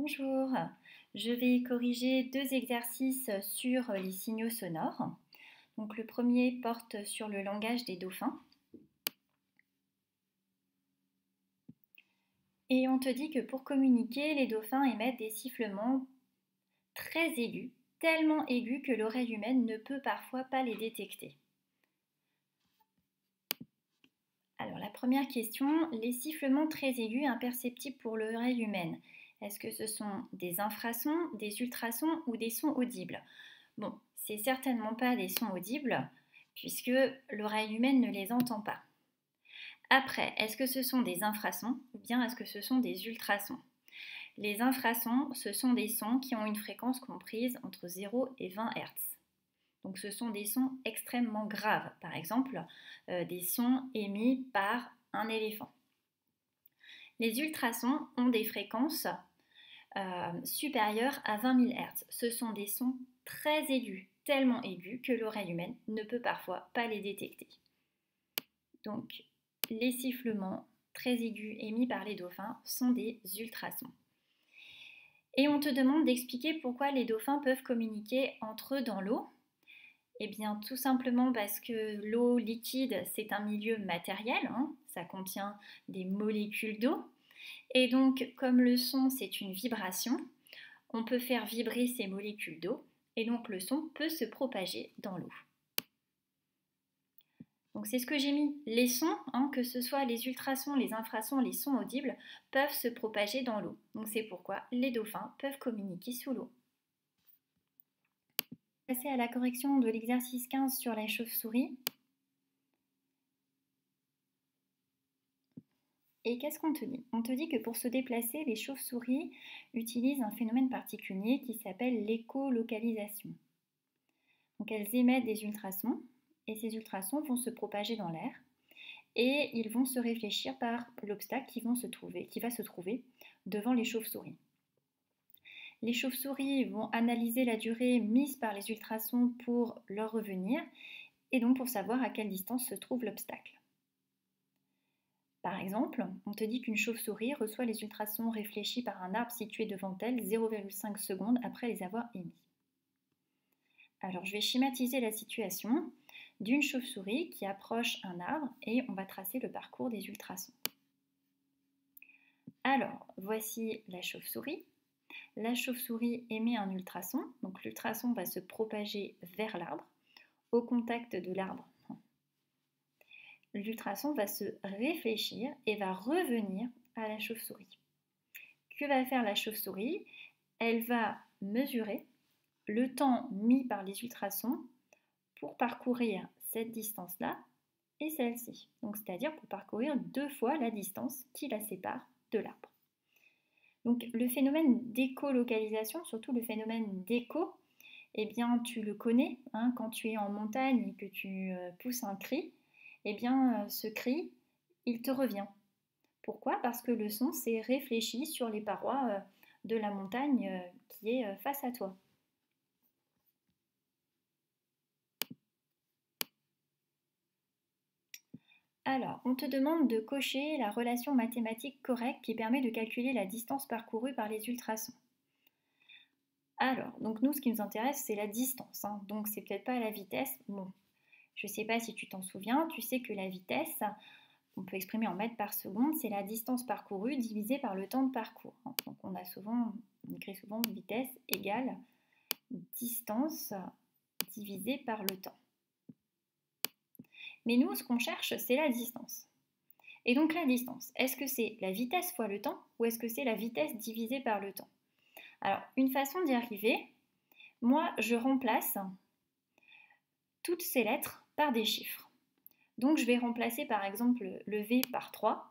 Bonjour, je vais corriger deux exercices sur les signaux sonores. Donc le premier porte sur le langage des dauphins. Et on te dit que pour communiquer, les dauphins émettent des sifflements très aigus, tellement aigus que l'oreille humaine ne peut parfois pas les détecter. Alors la première question, les sifflements très aigus imperceptibles pour l'oreille humaine, est-ce que ce sont des infrasons, des ultrasons ou des sons audibles? Bon, c'est certainement pas des sons audibles puisque l'oreille humaine ne les entend pas. Après, est-ce que ce sont des infrasons ou bien est-ce que ce sont des ultrasons? Les infrasons, ce sont des sons qui ont une fréquence comprise entre 0 et 20 Hz. Donc ce sont des sons extrêmement graves, par exemple des sons émis par un éléphant. Les ultrasons ont des fréquences supérieures à 20 000 Hz. Ce sont des sons très aigus, tellement aigus que l'oreille humaine ne peut parfois pas les détecter. Donc les sifflements très aigus émis par les dauphins sont des ultrasons. Et on te demande d'expliquer pourquoi les dauphins peuvent communiquer entre eux dans l'eau. Eh bien, tout simplement parce que l'eau liquide, c'est un milieu matériel, ça contient des molécules d'eau. Et donc, comme le son, c'est une vibration, on peut faire vibrer ces molécules d'eau, et donc le son peut se propager dans l'eau. Donc c'est ce que j'ai mis. Les sons, que ce soit les ultrasons, les infrasons, les sons audibles, peuvent se propager dans l'eau. Donc c'est pourquoi les dauphins peuvent communiquer sous l'eau. Passer à la correction de l'exercice 15 sur la chauve-souris. Et qu'est-ce qu'on te dit? On te dit que pour se déplacer, les chauves-souris utilisent un phénomène particulier qui s'appelle l'écolocalisation. Donc elles émettent des ultrasons et ces ultrasons vont se propager dans l'air et ils vont se réfléchir par l'obstacle qui va se trouver devant les chauves-souris. Les chauves-souris vont analyser la durée mise par les ultrasons pour leur revenir et donc pour savoir à quelle distance se trouve l'obstacle. Par exemple, on te dit qu'une chauve-souris reçoit les ultrasons réfléchis par un arbre situé devant elle 0,5 secondes après les avoir émis. Alors je vais schématiser la situation d'une chauve-souris qui approche un arbre et on va tracer le parcours des ultrasons. Alors, voici la chauve-souris. La chauve-souris émet un ultrason, donc l'ultrason va se propager vers l'arbre. Au contact de l'arbre, l'ultrason va se réfléchir et va revenir à la chauve-souris. Que va faire la chauve-souris? Elle va mesurer le temps mis par les ultrasons pour parcourir cette distance-là et celle-ci. Donc c'est-à-dire pour parcourir 2 fois la distance qui la sépare de l'arbre. Donc le phénomène d'écolocalisation, surtout le phénomène d'écho, eh bien tu le connais, quand tu es en montagne et que tu pousses un cri, eh bien ce cri, il te revient. Pourquoi? Parce que le son s'est réfléchi sur les parois de la montagne qui est face à toi. Alors, on te demande de cocher la relation mathématique correcte qui permet de calculer la distance parcourue par les ultrasons. Alors, donc nous, ce qui nous intéresse, c'est la distance. Donc, c'est peut-être pas la vitesse. Bon, je ne sais pas si tu t'en souviens. Tu sais que la vitesse, on peut exprimer en mètres par seconde, c'est la distance parcourue divisée par le temps de parcours. Donc, on écrit souvent vitesse égale distance divisée par le temps. Mais nous, ce qu'on cherche, c'est la distance. Et donc la distance, est-ce que c'est la vitesse fois le temps ou est-ce que c'est la vitesse divisée par le temps? Alors, une façon d'y arriver, moi, je remplace toutes ces lettres par des chiffres. Donc, je vais remplacer par exemple le V par 3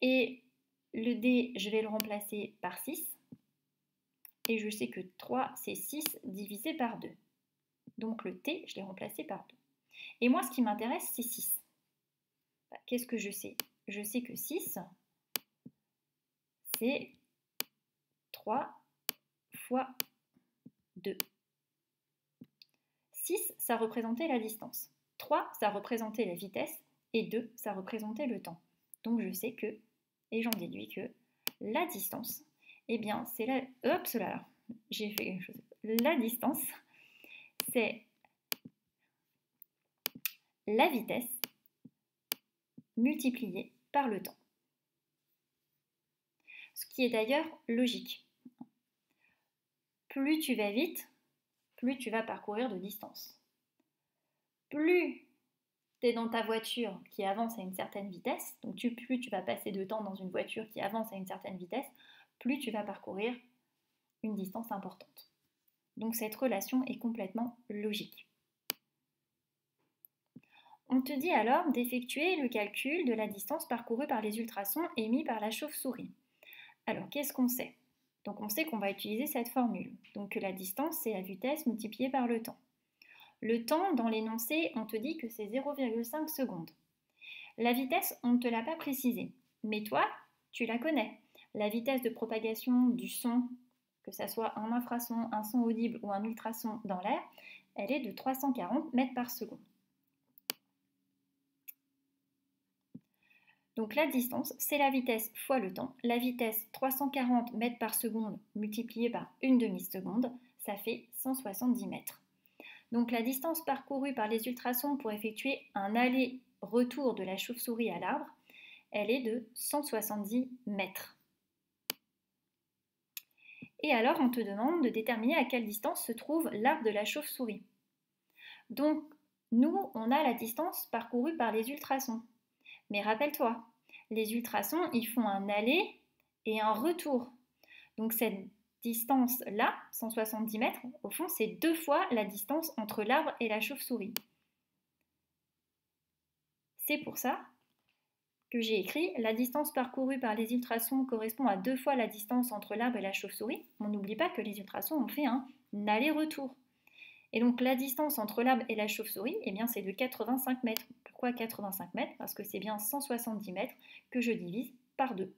et le D, je vais le remplacer par 6 et je sais que 3, c'est 6 divisé par 2. Donc, le T, je l'ai remplacé par 2. Et moi, ce qui m'intéresse, c'est 6. Qu'est-ce que je sais? Je sais que 6, c'est 3 fois 2. 6, ça représentait la distance. 3, ça représentait la vitesse. Et 2, ça représentait le temps. Donc je sais que, et j'en déduis que, La distance, eh bien, c'est la... Hop, là, j'ai fait quelque chose. La distance, c'est la vitesse multipliée par le temps. Ce qui est d'ailleurs logique. Plus tu vas vite, plus tu vas parcourir de distance. Plus tu es dans ta voiture qui avance à une certaine vitesse, donc plus tu vas passer de temps dans une voiture qui avance à une certaine vitesse, plus tu vas parcourir une distance importante. Donc cette relation est complètement logique. On te dit alors d'effectuer le calcul de la distance parcourue par les ultrasons émis par la chauve-souris. Alors qu'est-ce qu'on sait? Donc on sait qu'on va utiliser cette formule. Donc que la distance, c'est la vitesse multipliée par le temps. Le temps, dans l'énoncé, on te dit que c'est 0,5 secondes. La vitesse, on ne te l'a pas précisé. Mais toi, tu la connais. La vitesse de propagation du son, que ce soit un infrason, un son audible ou un ultrason dans l'air, elle est de 340 mètres par seconde. Donc la distance, c'est la vitesse fois le temps. La vitesse 340 mètres par seconde multipliée par une demi-seconde, ça fait 170 mètres. Donc la distance parcourue par les ultrasons pour effectuer un aller-retour de la chauve-souris à l'arbre, elle est de 170 mètres. Et alors on te demande de déterminer à quelle distance se trouve l'arbre de la chauve-souris. Donc nous, on a la distance parcourue par les ultrasons. Mais rappelle-toi, les ultrasons, ils font un aller et un retour. Donc cette distance-là, 170 mètres, au fond, c'est 2 fois la distance entre l'arbre et la chauve-souris. C'est pour ça que j'ai écrit la distance parcourue par les ultrasons correspond à 2 fois la distance entre l'arbre et la chauve-souris. On n'oublie pas que les ultrasons ont fait un aller-retour. Et donc la distance entre l'arbre et la chauve-souris, eh bien, c'est de 85 mètres. Pourquoi 85 mètres? Parce que c'est bien 170 mètres que je divise par 2.